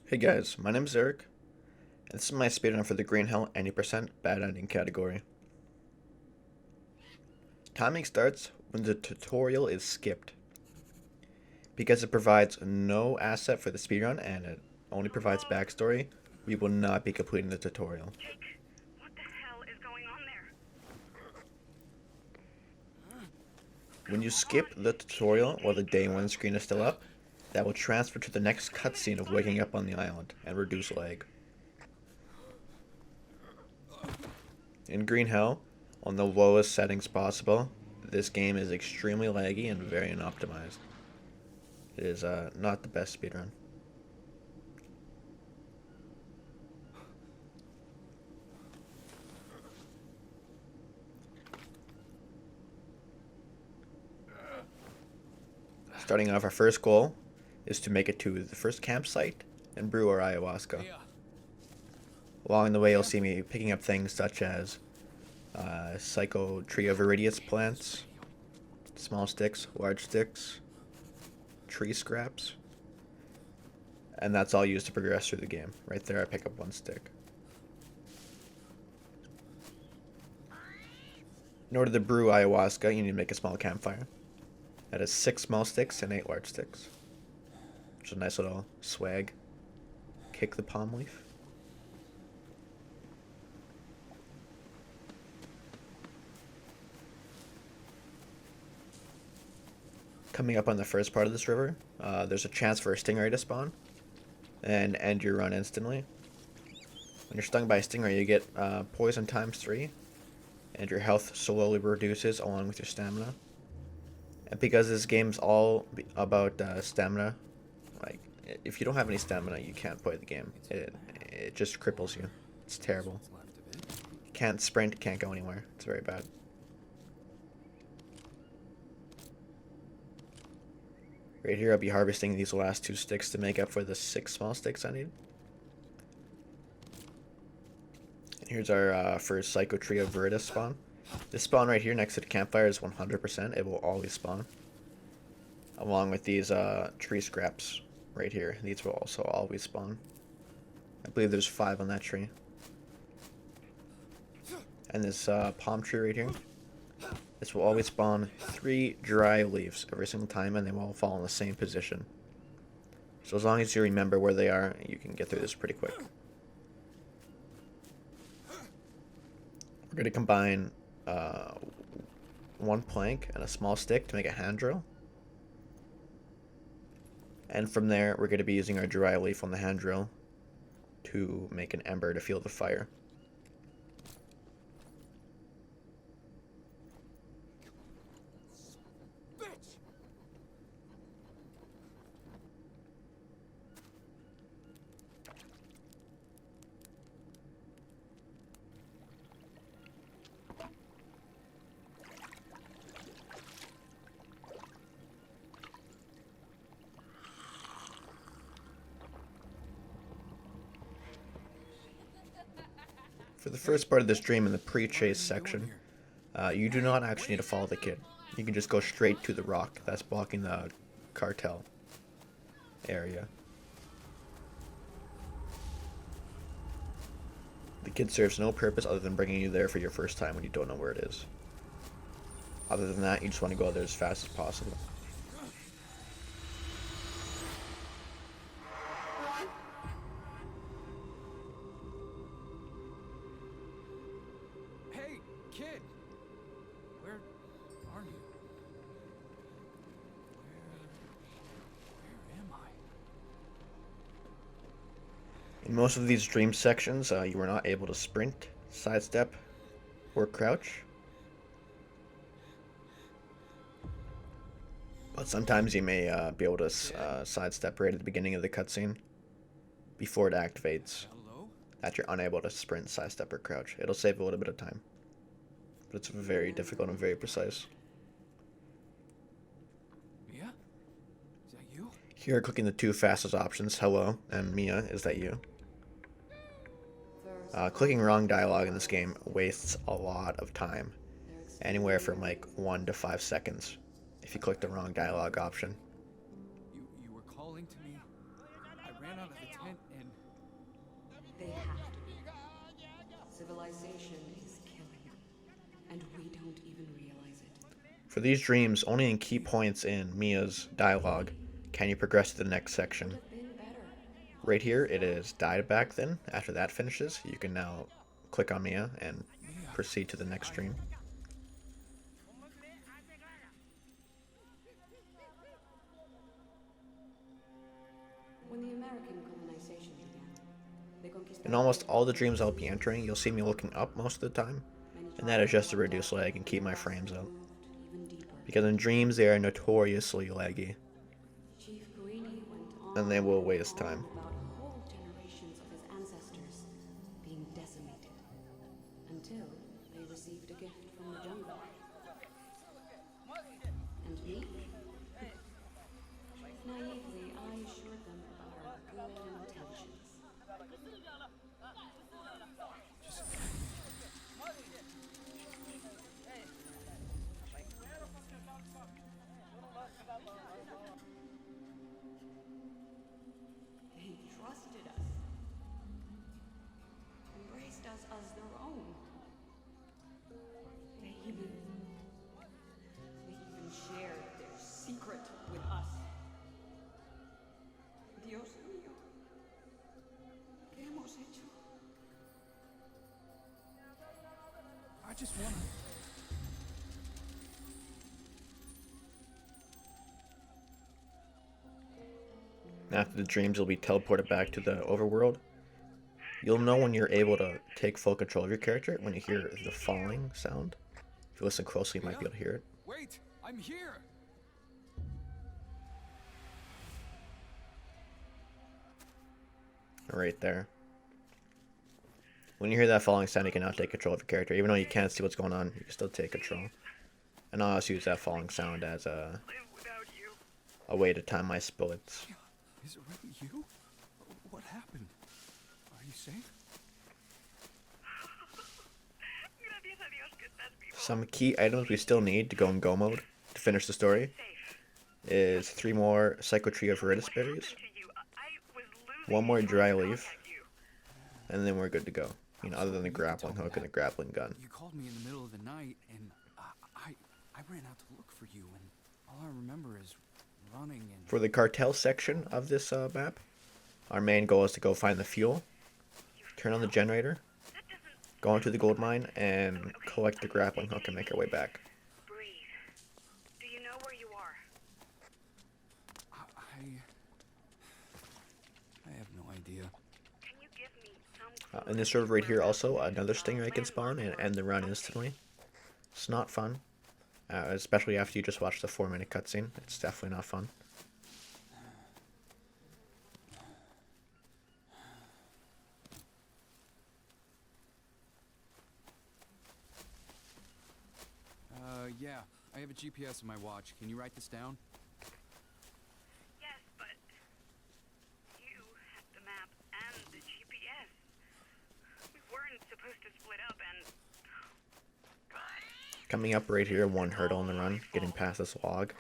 Hey guys, my name is Eric, and this is my speedrun for the Green Hell 90% Bad Ending category. Timing starts when the tutorial is skipped. Because it provides no asset for the speedrun and it only provides backstory, we will not be completing the tutorial. What the hell is going on there? When you skip the tutorial while the day 1 screen is still up, that will transfer to the next cutscene of waking up on the island and reduce lag. In Green Hell, on the lowest settings possible, this game is extremely laggy and very unoptimized. It is not the best speedrun. Starting off, our first goal is to make it to the first campsite and brew our ayahuasca. Along the way, you'll see me picking up things such as Psychotrioviridius plants, small sticks, large sticks, tree scraps, and that's all used to progress through the game. Right there, I pick up 1 stick. In order to brew ayahuasca, you need to make a small campfire. That is 6 small sticks and 8 large sticks. Which is a nice little swag. Kick the palm leaf. Coming up on the first part of this river, there's a chance for a stingray to spawn and end your run instantly. When you're stung by a stingray, you get poison ×3, and your health slowly reduces along with your stamina. And because this game's all about stamina, like, if you don't have any stamina, you can't play the game. It just cripples you. It's terrible. You can't sprint, can't go anywhere. It's very bad. Right here, I'll be harvesting these last 2 sticks to make up for the 6 small sticks I need. And here's our first Psychotria viridis spawn. This spawn right here next to the campfire is 100%. It will always spawn. Along with these tree scraps right here. These will also always spawn. I believe there's 5 on that tree. And this palm tree right here. This will always spawn 3 dry leaves every single time, and they will all fall in the same position. So as long as you remember where they are, you can get through this pretty quick. We're going to combine 1 plank and a small stick to make a hand drill. And from there, we're going to be using our dry leaf on the hand drill to make an ember to fuel the fire. For the first part of this dream in the pre-chase section, you do not actually need to follow the kid. You can just go straight to the rock that's blocking the cartel area. The kid serves no purpose other than bringing you there for your first time when you don't know where it is. Other than that, you just want to go there as fast as possible. Hey, kid! Where are you? Where am I? In most of these dream sections, you are not able to sprint, sidestep, or crouch. But sometimes you may be able to sidestep right at the beginning of the cutscene before it activates. Hello? That you're unable to sprint, sidestep, or crouch. It'll save a little bit of time. But it's very difficult and very precise. Mia? Is that you? Here, clicking the two fastest options, hello and Mia, is that you? Clicking wrong dialogue in this game wastes a lot of time. Anywhere from like 1 to 5 seconds if you click the wrong dialogue option. You were calling to me. I ran out of the tent and They have to. Civilization is killing, and we don't even realize it. For these dreams, only in key points in Mia's dialogue can you progress to the next section. Been better. Right here, it is died back then. After that finishes, you can now click on Mia and proceed to the next dream. When the American colonization began, they conquisted In almost all the dreams I'll be entering, you'll see me looking up most of the time, and that is just to reduce lag and keep my frames up. even deeper. Because in dreams, they are notoriously laggy, Chief Guini went on and they will waste time. about whole generations of his ancestors being decimated until they received a gift from the jungle. And me? Naively, I assured them of our good intentions. They trusted us, embraced us as their own. They even shared their secret with us. Dios mío, ¿qué hemos hecho? I just want to. After the dreams, you'll be teleported back to the overworld. You'll know when you're able to take full control of your character when you hear the falling sound. If you listen closely, you might be able to hear it. Wait, I'm here. Right there. When you hear that falling sound, you can now take control of your character. Even though you can't see what's going on, you can still take control. And I'll also use that falling sound as Live without you. a way to time my bullets. Is it really you? What happened? Are you safe? Gracias a Dios que estás vivo. Some key items we still need to go in go mode to finish the story Safe. is 3 more Psychotria Viridis berries, To you, I was losing 1 more dry contact leaf, you. and then we're good to go. You know, other than the grappling hook and the grappling gun. You called me in the middle of the night, and I ran out to look for you, and all I remember is running and. For the cartel section of this map, our main goal is to go find the fuel, turn on the generator, That doesn't go into the gold mine, and collect the grappling hook and make our way back. breathe. Do you know where you are? I have no idea. Can you give me some clue? In this server right here also, another stingray can spawn and end the run instantly. It's not fun, especially after you just watch the 4-minute cutscene. It's definitely not fun. Yeah, I have a GPS in my watch. Can you write this down? Yes, but you had the map and the GPS. We weren't supposed to split up and Coming up right here, 1 hurdle in the run, getting past this log.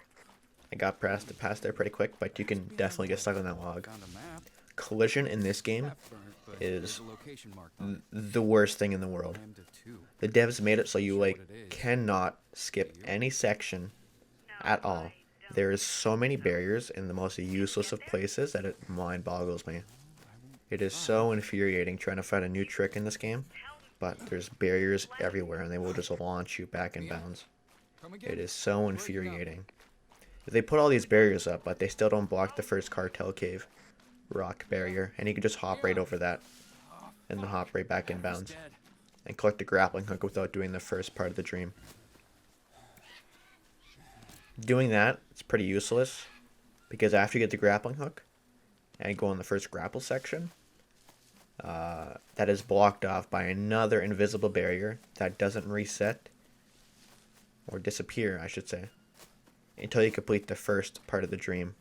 I got past there pretty quick, but you can definitely get stuck on that log. Found a map. Collision in this game Map burnt, but is there's a location marked on it. the worst thing in the world. Lambda 2. The devs made it so you cannot skip any section at all. There is so many barriers in the most useless of places that it mind boggles me. It is so infuriating trying to find a new trick in this game, but there's barriers everywhere and they will just launch you back in bounds. Come again? It is so infuriating. They put all these barriers up, but they still don't block the first cartel cave rock barrier, and you can just hop right over that and then hop right back in bounds Dead. and collect the grappling hook without doing the first part of the dream. Doing that is pretty useless because after you get the grappling hook and go on the first grapple section, that is blocked off by another invisible barrier that doesn't reset or disappear, I should say, until you complete the first part of the dream.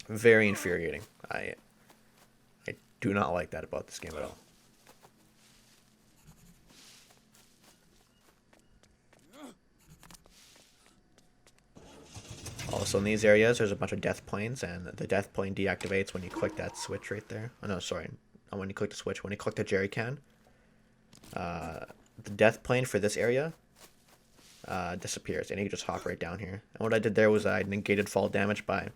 Very infuriating. I do not like that about this game at all. Also in these areas, there's a bunch of death planes, and the death plane deactivates when you click that switch right there. Oh no, sorry. Not when you click the switch. When you click the jerry can, the death plane for this area disappears, and you can just hop right down here. And what I did there was I negated fall damage by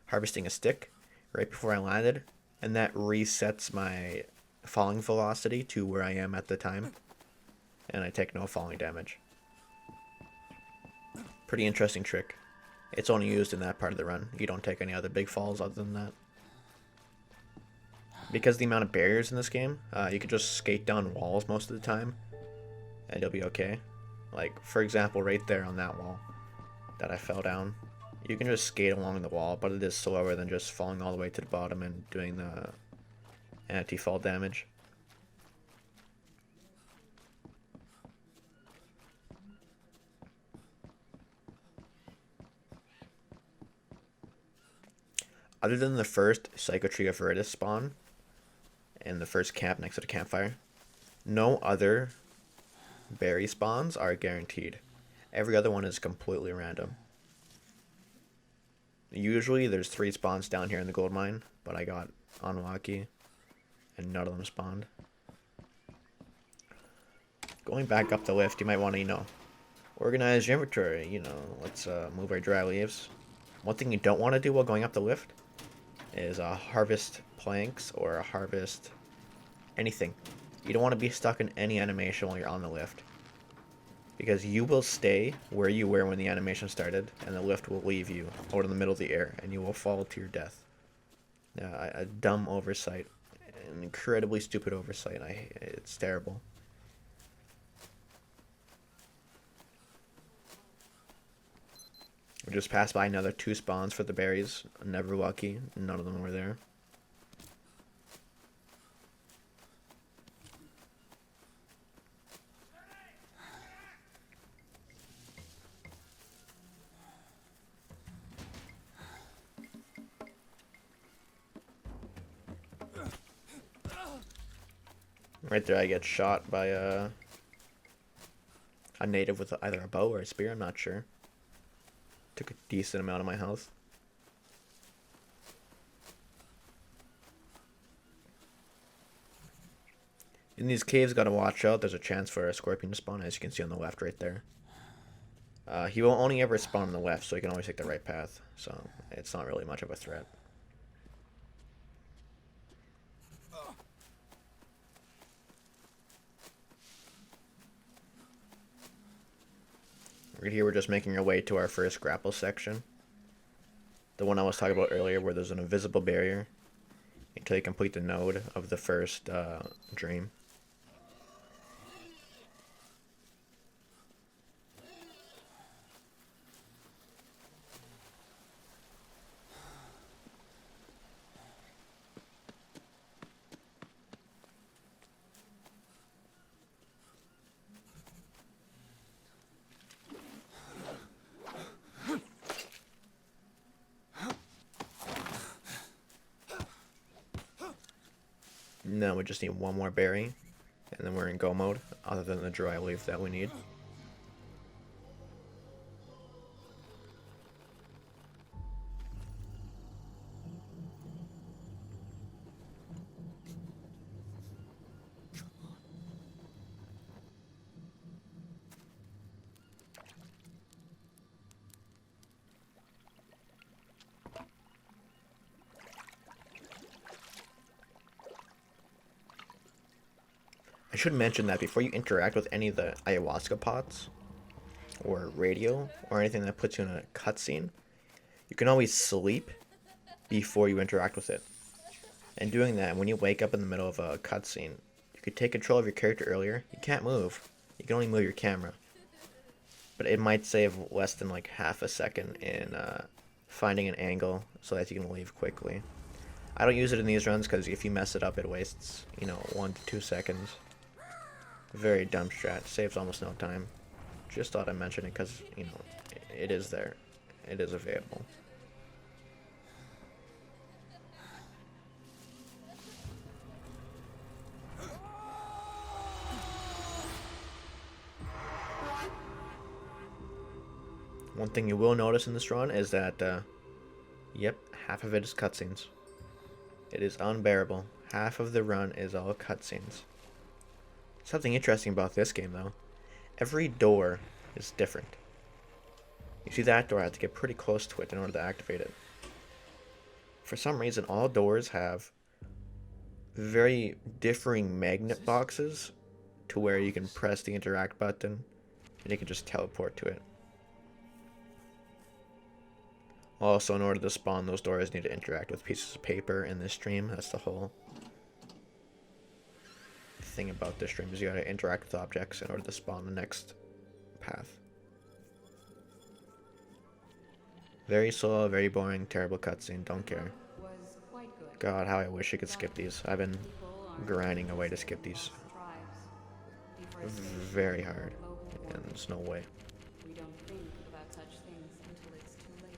harvesting a stick right before I landed, and that resets my falling velocity to where I am at the time, and I take no falling damage. Pretty interesting trick. It's only used in that part of the run. You don't take any other big falls other than that. Because of the amount of barriers in this game, you can just skate down walls most of the time, and you'll be okay. Like, for example, right there on that wall that I fell down. You can just skate along the wall, but it is slower than just falling all the way to the bottom and doing the anti-fall damage. Other than the first Psychotria Veritas spawn and the first camp next to the campfire, no other berry spawns are guaranteed. Every other one is completely random. Usually there's 3 spawns down here in the gold mine, but I got unlucky and none of them spawned. Going back up the lift, you might want to, organize your inventory, let's move our dry leaves. One thing you don't want to do while going up the lift is harvest planks or harvest anything. You don't want to be stuck in any animation while you're on the lift, because you will stay where you were when the animation started, and the lift will leave you out in the middle of the air, and you will fall to your death. A dumb oversight, an incredibly stupid oversight. It's terrible. We just passed by another 2 spawns for the berries. Never lucky. None of them were there. Right there I get shot by a native with either a bow or a spear, I'm not sure. Took a decent amount of my health. In these caves, gotta watch out. There's a chance for a scorpion to spawn, as you can see on the left right there. He will only ever spawn on the left, so you can always take the right path. So it's not really much of a threat. Right here, we're just making our way to our first grapple section. The one I was talking about earlier, where there's an invisible barrier until you complete the node of the first dream. Now we just need one more berry, and then we're in go mode, other than the dry leaf that we need. I should mention that before you interact with any of the ayahuasca pots, or radio, or anything that puts you in a cutscene, you can always sleep before you interact with it. And doing that, when you wake up in the middle of a cutscene, you could take control of your character earlier. You can't move. You can only move your camera. but it might save less than like half a second in finding an angle so that you can leave quickly. I don't use it in these runs because if you mess it up, it wastes, 1 to 2 seconds. Very dumb strat. Saves almost no time. Just thought I'd mention it because, it is there. It is available. One thing you will notice in this run is that, yep, half of it is cutscenes. It is unbearable. Half of the run is all cutscenes. Something interesting about this game, though. Every door is different. You see that door, I have to get pretty close to it in order to activate it. For some reason, all doors have very differing magnet boxes to where you can press the interact button and you can just teleport to it. Also, in order to spawn those doors, you need to interact with pieces of paper in this stream. That's the whole thing about this stream, is you gotta interact with objects in order to spawn the next path. Very slow, very boring, terrible cutscene, don't care. Was quite good. God, how I wish I could skip these. I've been grinding away to skip these. Very hard, and there's no way. We don't think about such things until it's too late.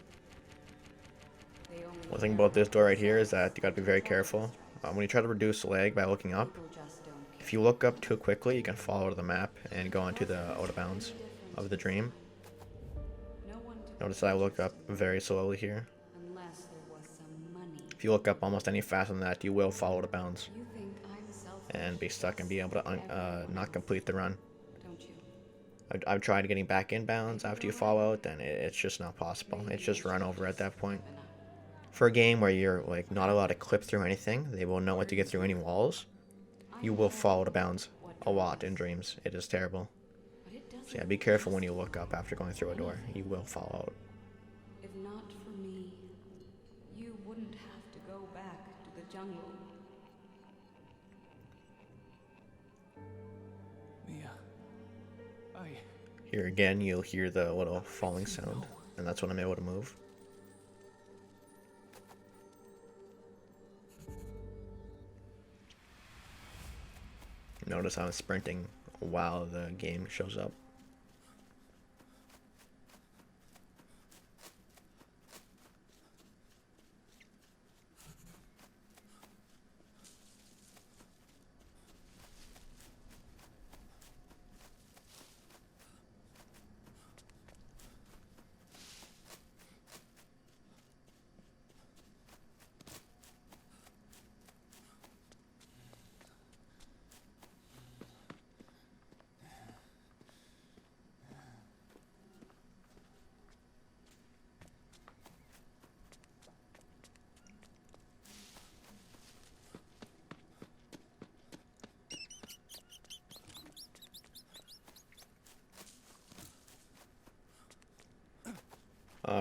They only One thing about this door right here is that you gotta be very careful. When you try to reduce lag by looking up, people just don't care. if you look up too quickly, you can fall out of the map and go into the out of bounds of the dream. No one to Notice that I look up very slowly here. unless there was some money. If you look up almost any faster than that, you will fall out of bounds You think I'm selfish and be stuck and be able to not complete the run. don't you? I've tried getting back in bounds after you fall out, and it's just not possible. It's just run over at that point. For a game where you're like not allowed to clip through anything, they won't know what to get through any walls. You will fall out of bounds a lot in dreams. It is terrible. But it doesn't. So yeah, be careful when you look up after going through a door. You will fall out. If not for me, you wouldn't have to go back to the jungle. Mia. Here again, you'll hear the little falling sound, and that's when I'm able to move. Notice I'm sprinting while the game shows up.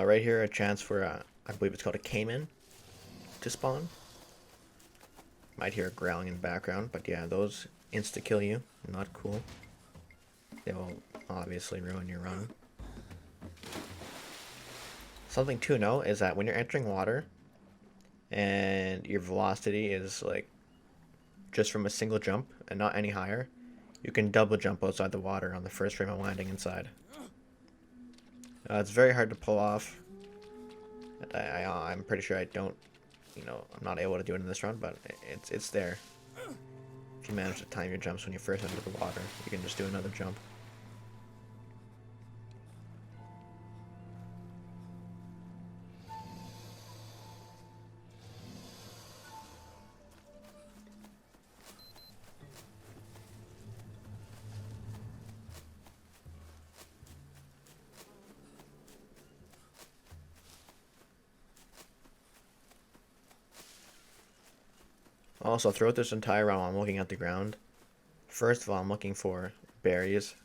Right here, a chance for, I believe it's called a caiman to spawn. Might hear a growling in the background, but yeah, those insta-kill you. Not cool. They will obviously ruin your run. Something to note is that when you're entering water, and your velocity is like just from a single jump and not any higher, you can double jump outside the water on the first frame of landing inside. It's very hard to pull off. I'm pretty sure I don't, I'm not able to do it in this run, but it's there. If you manage to time your jumps when you first enter the water, you can just do another jump. Also, throughout this entire round, I'm looking at the ground. First of all, I'm looking for berries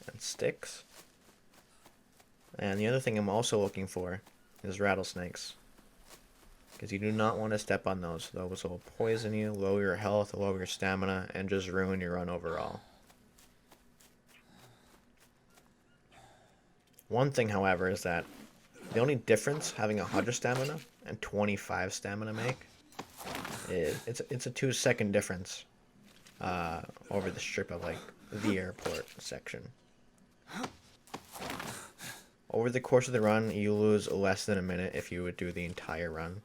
and sticks. And the other thing I'm also looking for is rattlesnakes. Because you do not want to step on those. Those will poison you, lower your health, lower your stamina, and just ruin your run overall. One thing, however, is that the only difference having 100 stamina and 25 stamina make is it's a 2-second difference over the strip of like the airport section. Over the course of the run, you lose less than a minute if you would do the entire run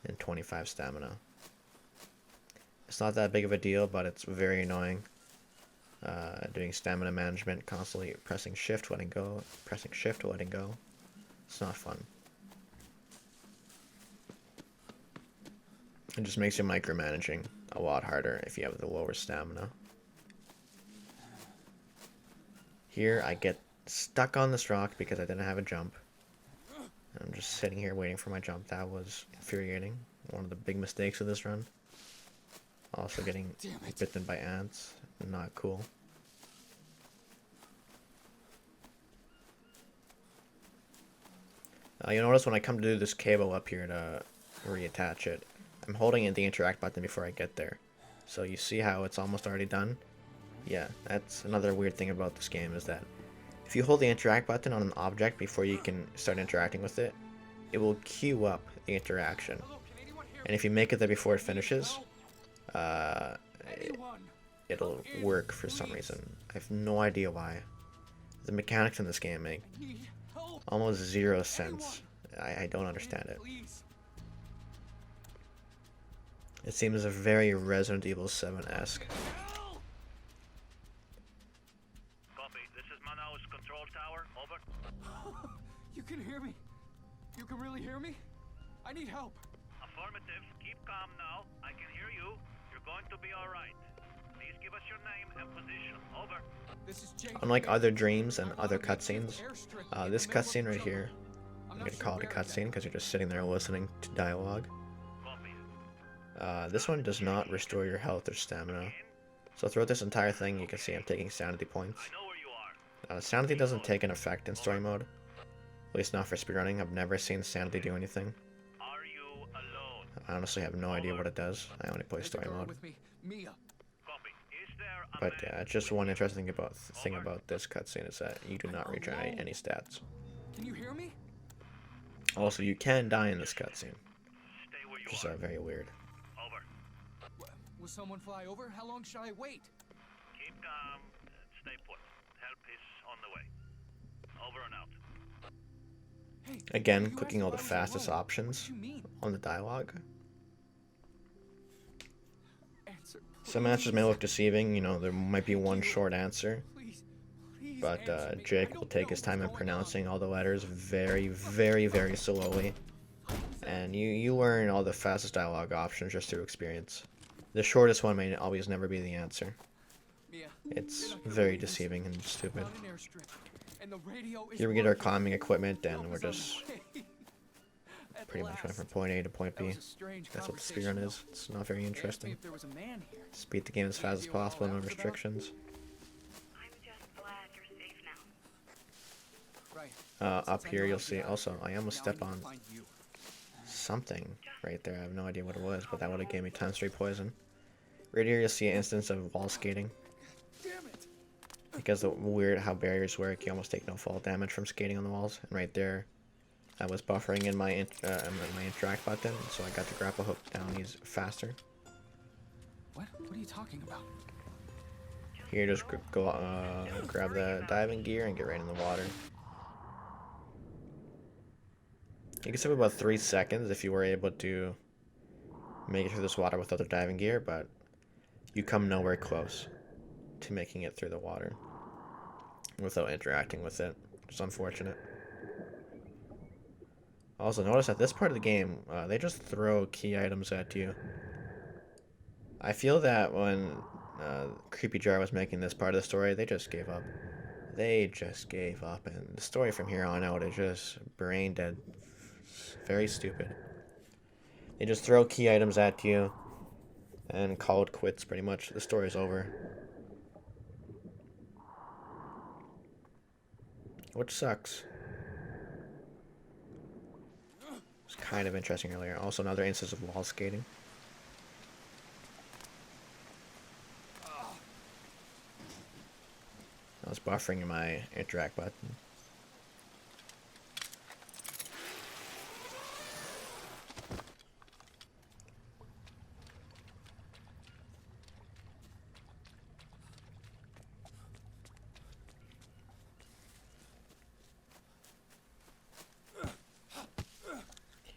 in 25 stamina. It's not that big of a deal, but it's very annoying. Doing stamina management, constantly pressing shift, letting go, pressing shift, letting go. It's not fun. It just makes your micromanaging a lot harder if you have the lower stamina. Here I get stuck on this rock because I didn't have a jump. I'm just sitting here waiting for my jump. That was infuriating. One of the big mistakes of this run. Also getting bitten by ants. Not cool. You'll notice when I come to do this cable up here to reattach it, I'm holding in the interact button before I get there. So you see how it's almost already done? Yeah, that's another weird thing about this game, is that if you hold the interact button on an object before you can start interacting with it, it will queue up the interaction. And if you make it there before it finishes, it'll work for some reason. I have no idea why. The mechanics in this game make almost zero sense. I don't understand it. It seems a very Resident Evil 7-esque. Copy. This is Manaus control tower. Over. You can hear me? You can really hear me? I need help. Affirmative. Keep calm now. I can hear you. You're going to be all right. Please give us your name and position. Over. This is Jake. Unlike other dreams and other cutscenes, this cutscene right here, I'm gonna call it a cutscene because you're just sitting there listening to dialogue. Copy. This one does not restore your health or stamina. So throughout this entire thing, you can see I'm taking sanity points. I know where you are. Sanity doesn't take an effect in story mode. At least not for speedrunning. I've never seen sanity do anything. Are you alone? I honestly have no idea what it does. I only play story mode. With me, Mia. Copy. Is there a But man? yeah, just one interesting thing about this cutscene is that you do not regenerate any stats. Can you hear me? Also, you can die in this cutscene, Stay where you which is are. very weird. Over. Will someone fly over? How long should I wait? Keep calm. Stay put. Help is on the way. Over and out. Hey, Again, you clicking asked all the if I was fastest alone. options What do you mean? on the dialogue. Answer. Some answers may look deceiving, you know, there might be one short answer, Please, please but answer me. I Jake will don't take know his time in what's going pronouncing on. all the letters very, very, very slowly. And you learn all the fastest dialogue options just through experience. The shortest one may always never be the answer. Mia, It's you're not gonna very believe this. deceiving and stupid. Found an airstrip, and the radio is Here we get our working. climbing equipment, and Help we're is on the just way. At pretty much went last. from point A to point That B. was a strange That's what the conversation, speedrun though. is. It's not very They asked me interesting. if there was a man here. Speed the game as fast as Idea what all possible, no that was about? restrictions. I'm just glad you're safe now. Right. Up Since I here know you'll how to see, get out, also, I almost now step need to on find you. something right there. I have no idea what it was, but that would have gave me times 3 poison. Right here you'll see an instance of wall skating. Damn it! Because the weird how barriers work, you almost take no fall damage from skating on the walls. And right there, I was buffering in my interact button, so I got the grapple hook down these faster. What? What are you talking about? Here, just go grab the diving gear and get right in the water. You can save about 3 seconds if you were able to make it through this water without the diving gear, but you come nowhere close to making it through the water without interacting with it, which is unfortunate. Also, notice at this part of the game, they just throw key items at you. I feel that when Creepy Jar was making this part of the story, they just gave up. They just gave up, and the story from here on out is just brain dead. It's very stupid. They just throw key items at you and call it quits, pretty much. The story's over. Which sucks. It's kind of interesting earlier. Also, another instance of wall skating. I was buffering my interact button.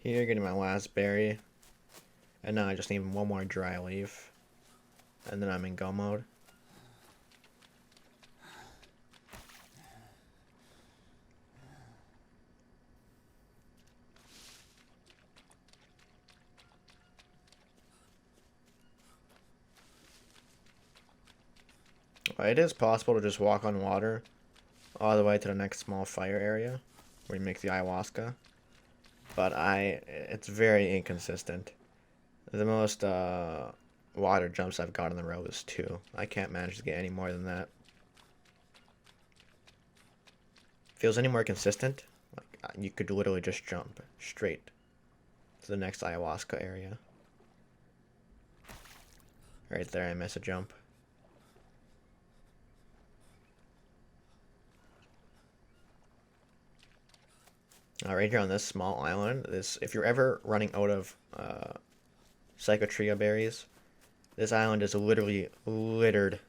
Here, getting my last berry. And now I just need one more dry leaf. And then I'm in go mode. It is possible to just walk on water all the way to the next small fire area where you make the ayahuasca, but it's very inconsistent. The most water jumps I've got in the row is 2. I can't manage to get any more than that. Feels any more consistent, like you could literally just jump straight to the next ayahuasca area. Right there, I miss a jump. Right here on this small island, if you're ever running out of psychotria berries, this island is literally littered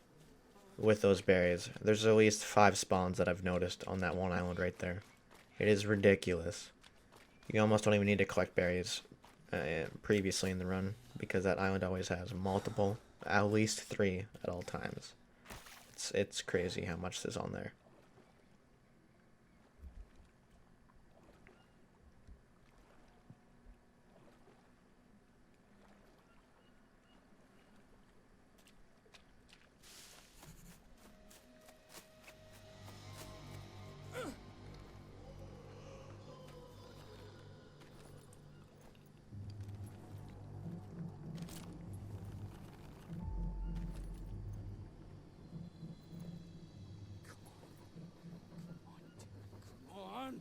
with those berries. There's at least 5 spawns that I've noticed on that one island right there. It is ridiculous. You almost don't even need to collect berries previously in the run, because that island always has multiple, at least 3 at all times. It's crazy how much is on there. Come on.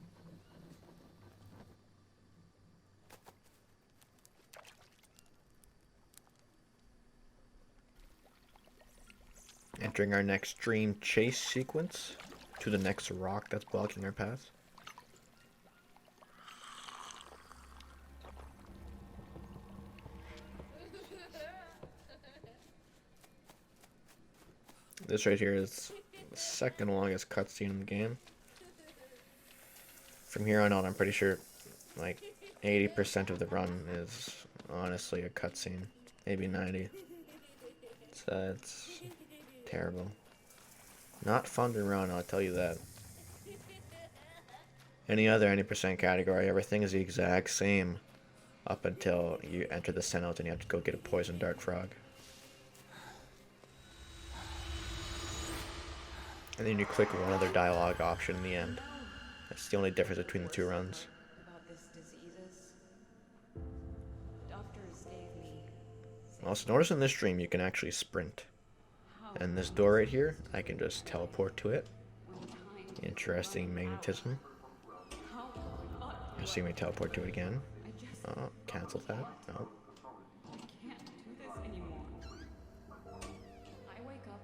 Entering our next dream chase sequence to the next rock that's blocking our path. This right here is the second longest cutscene in the game. From here on out, I'm pretty sure like 80% of the run is honestly a cutscene, maybe 90. It's terrible. Not fun to run, I'll tell you that. Any other 90% category, everything is the exact same up until you enter the cenote and you have to go get a poison dart frog. And then you click one other dialogue option in the end. That's the only difference between the 2 runs. About this diseases. Doctors gave me. Also, notice in this stream you can actually sprint. And this door right here, I can just teleport to it. Interesting magnetism. You see me teleport to it again. Oh, cancel that. Oh. I can't do this anymore. I wake up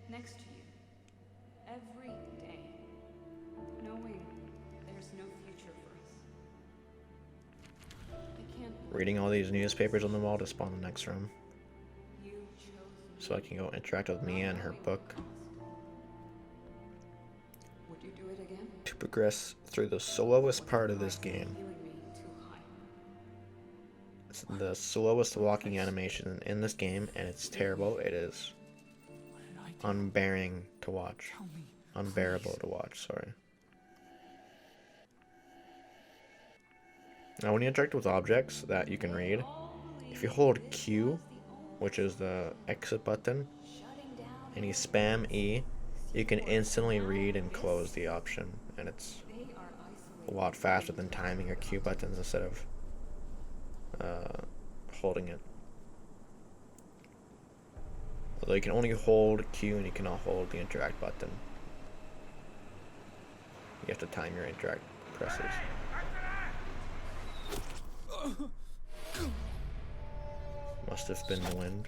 next to you every day, knowing there's no future for us. I can't. Reading all these newspapers on the wall to spawn the next room. You chose me. So I can go interact with Mia and her book. Would you do it again? To progress through the slowest part of this game. Feeling me too high. It's the slowest walking animation in this game, and it's terrible. It is What did I do? unbearing to watch. Tell me. Unbearable to watch, sorry. Now when you interact with objects that you can read, if you hold Q, which is the exit button, and you spam E, you can instantly read and close the option, and it's a lot faster than timing your Q buttons instead of holding it. Although you can only hold Q and you cannot hold the interact button. You have to time your interact presses. Must have been the wind.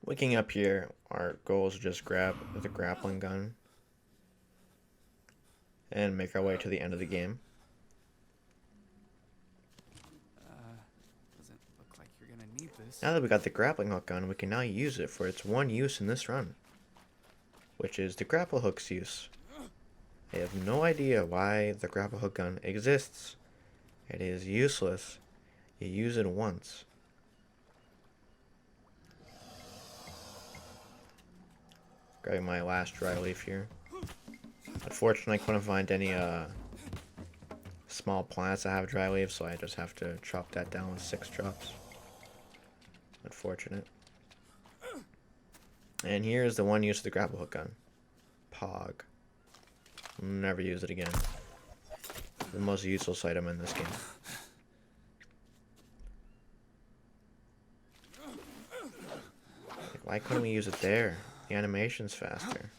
Waking up here, our goal is to just grab the grappling gun and make our way to the end of the game. Doesn't look like you're gonna need this. Now that we got the grappling hook gun, we can now use it for its one use in this run, which is the grapple hook's use. I have no idea why the grapple hook gun exists. It is useless. You use it once. Grabbing my last dry leaf here. Unfortunately, I couldn't find any small plants that have dry leaves, so I just have to chop that down with 6 chops. Unfortunate. And here's the one use of the grapple hook gun. Pog. Never use it again. The most useless item in this game. Like, why couldn't we use it there? The animation's faster.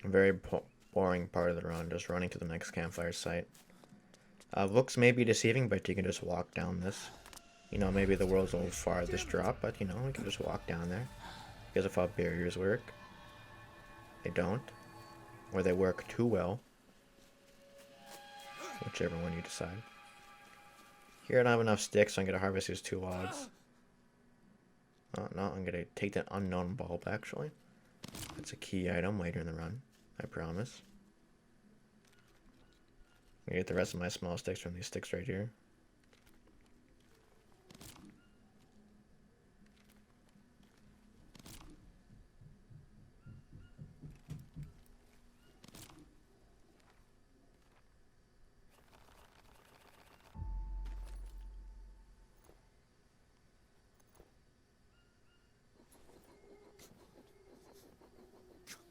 A very boring part of the run, just running to the next campfire site. Looks may be deceiving, but you can just walk down this. You know, maybe the world's a little far this drop, but you know, you can just walk down there. Because of how barriers work. They don't. Or they work too well. Whichever one you decide. Here I don't have enough sticks, so I'm going to harvest these 2 logs. Oh, no, I'm going to take the unknown bulb, actually. That's a key item later in the run, I promise. I'm going to get the rest of my small sticks from these sticks right here.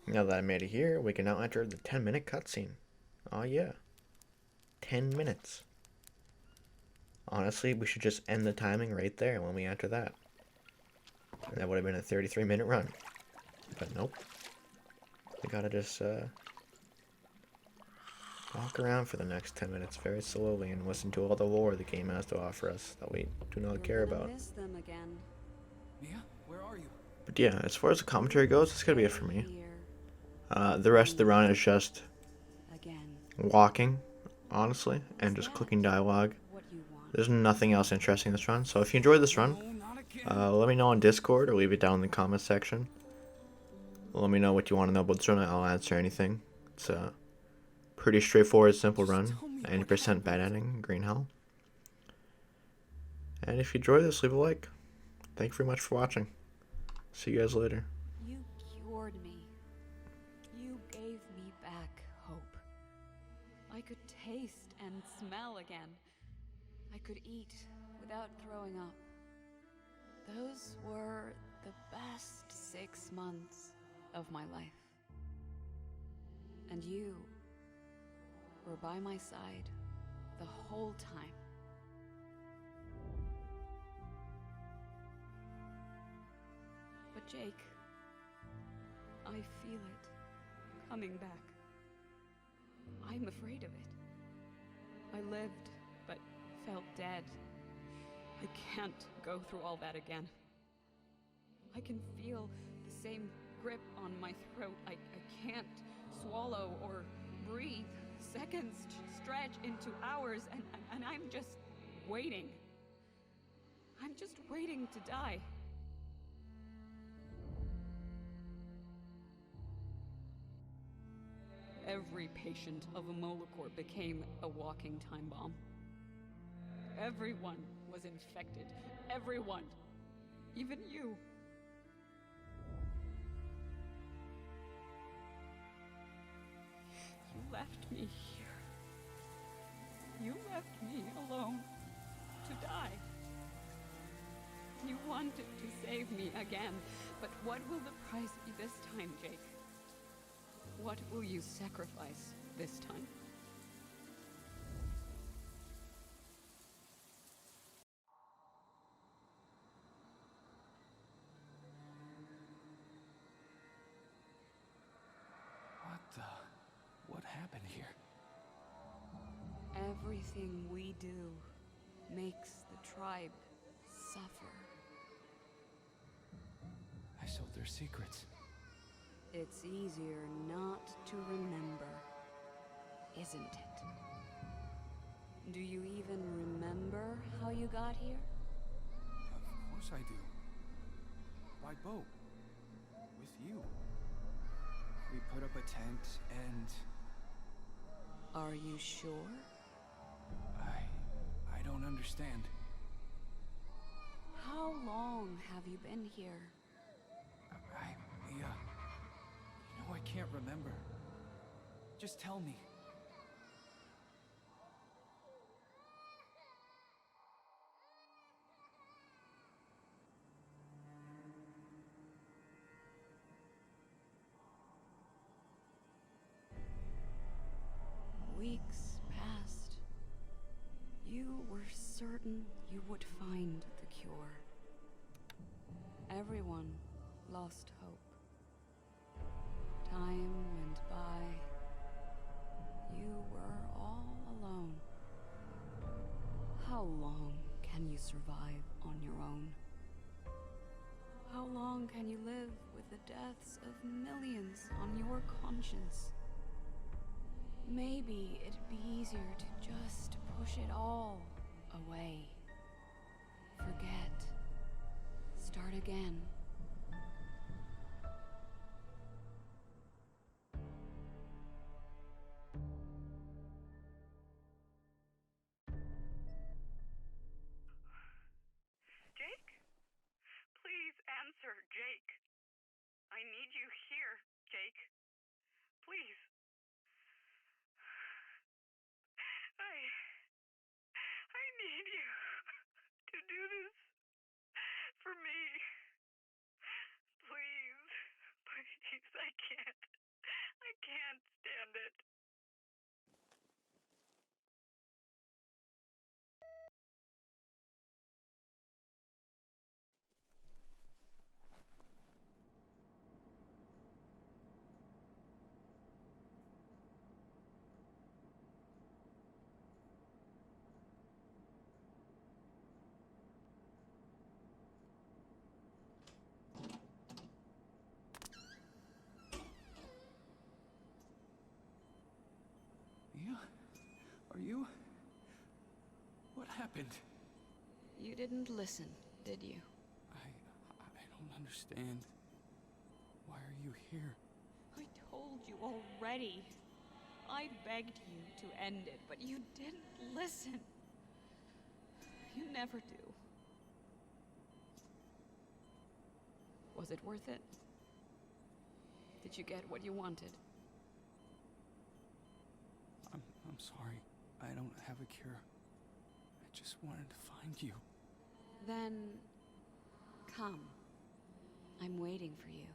Now that I made it here, we can now enter the 10-minute cutscene. Oh yeah. 10 minutes. Honestly, we should just end the timing right there when we enter that. And that would have been a 33-minute run. But nope. We gotta just walk around for the next 10 minutes very slowly and listen to all the lore the game has to offer us that we do not care about. Miss them again. Mia, where are you? But yeah, as far as the commentary goes, it's gonna be it for me. Here The rest of the run is just again. walking, honestly, and just clicking dialogue. What you want. There's nothing else interesting in this run, so if you enjoyed this run, No, not again. let me know on Discord or leave it down in the comment section. Let me know what you want to know about this run, I'll answer anything. It's a pretty straightforward, simple run. 90% bad ending, green hell. And if you enjoyed this, leave a like. Thank you very much for watching. See you guys later. You cured me. You gave me back hope. I could taste and smell again. I could eat without throwing up. Those were the best 6 months of my life. And you were by my side the whole time. But Jake, I feel it coming back. I'm afraid of it. I lived, but felt dead. I can't go through all that again. I can feel the same grip on my throat. I can't swallow or breathe. Seconds stretch into hours, and I'm just waiting. I'm just waiting to die. Every patient of a Molocor became a walking time bomb. Everyone was infected. Everyone. Even you. left me here. You left me alone to die. You wanted to save me again, but what will the price be this time, Jake? What will you sacrifice this time? What happened here? Everything we do makes the tribe suffer. I sold their secrets. It's easier not to remember, isn't it? Do you even remember how you got here? Of course I do. By boat. With you. We put up a tent and... Are you sure? I don't understand. How long have you been here? Mia... You know I can't remember. Just tell me. Weeks passed. You were certain you would find the cure. Everyone lost hope. Time went by. You were all alone. How long can you survive on your own? How long can you live with the deaths of millions on your conscience? Maybe it'd be easier to just push it all away. Forget. Start again. Jake? Please answer, Jake. I need you here, Jake. Please. I need you to do this for me. Please. Please, I can't stand it. Mia? Are you... What happened? You didn't listen, did you? I don't understand. Why are you here? I told you already. I begged you to end it, but you didn't listen. You never do. Was it worth it? Did you get what you wanted? I'm sorry. I don't have a cure. I just wanted to find you. Then, come. I'm waiting for you.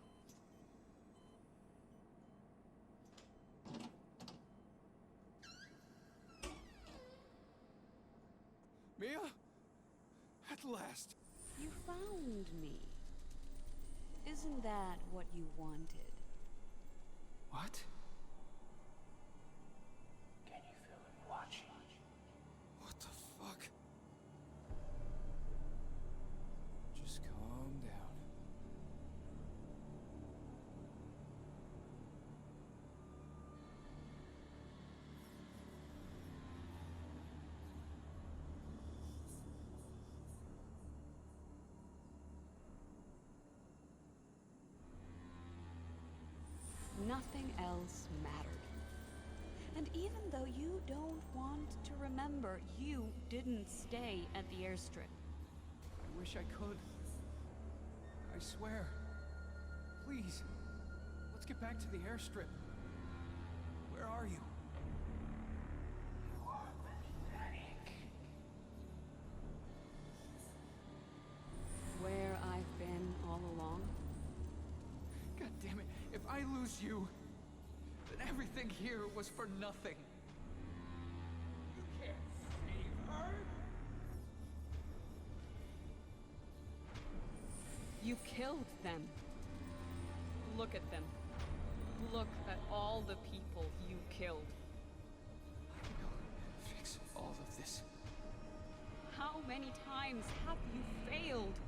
Mia? At last! You found me. Isn't that what you wanted? What? Can you feel him watching? What the fuck? Just calm down. Nothing else mattered. And even though you don't want to remember, you didn't stay at the airstrip. I wish I could. I swear. Please. Let's get back to the airstrip. Where are you? lose you, then everything here was for nothing. You can't save her! You killed them. Look at them. Look at all the people you killed. I will fix all of this. How many times have you failed?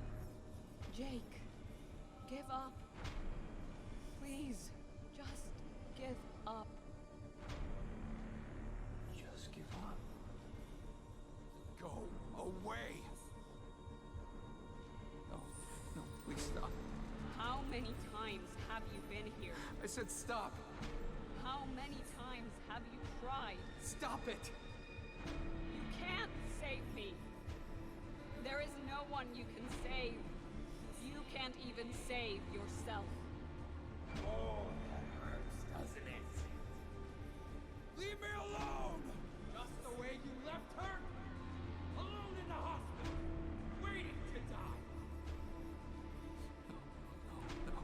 Jake, give up. Please, just give up. Just give up. Go away! No, no, please stop. How many times have you been here? I said stop! How many times have you tried? Stop it! You can't save me. There is no one you can save. You can't even save yourself. Oh, that hurts, doesn't it? Leave me alone! Just the way you left her? Alone in the hospital, waiting to die. No, no, no.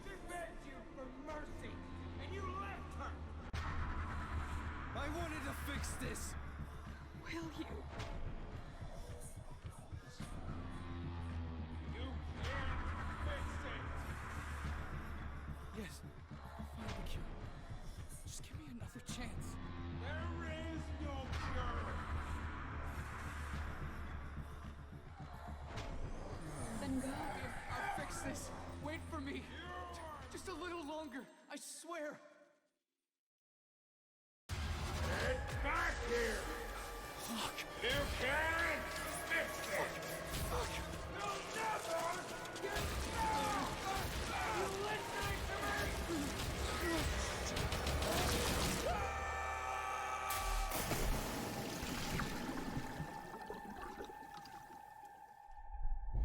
She begged you for mercy, and you left her! I wanted to fix this! Will you? You can't fix it! Yes, I'll find the cure. Just give me another chance. There is no cure! Then go. I'll fix this. Wait for me. Just a little longer, I swear. Get back here! Fuck. You can't fix it! Fuck. You'll never get back! You listening to me?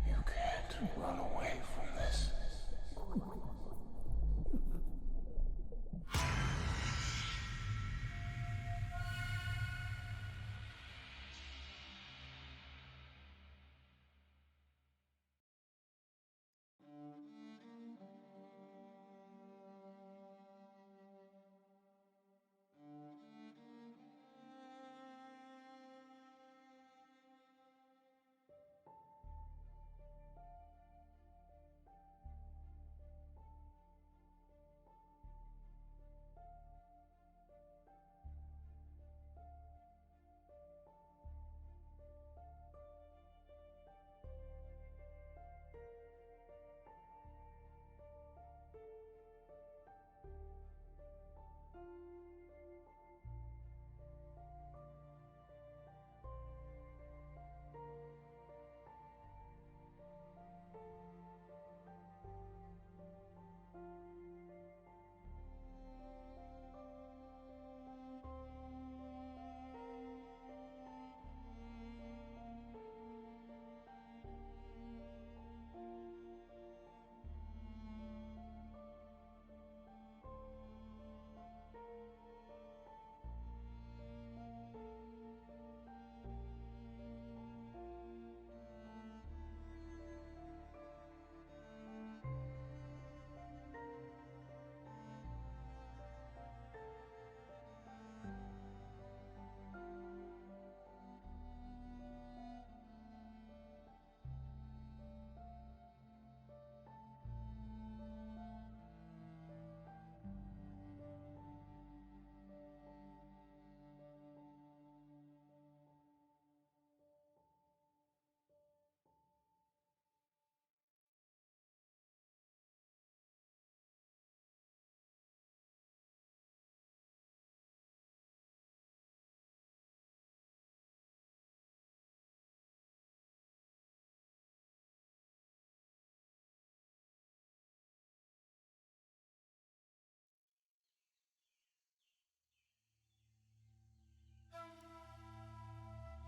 You can't run away from this.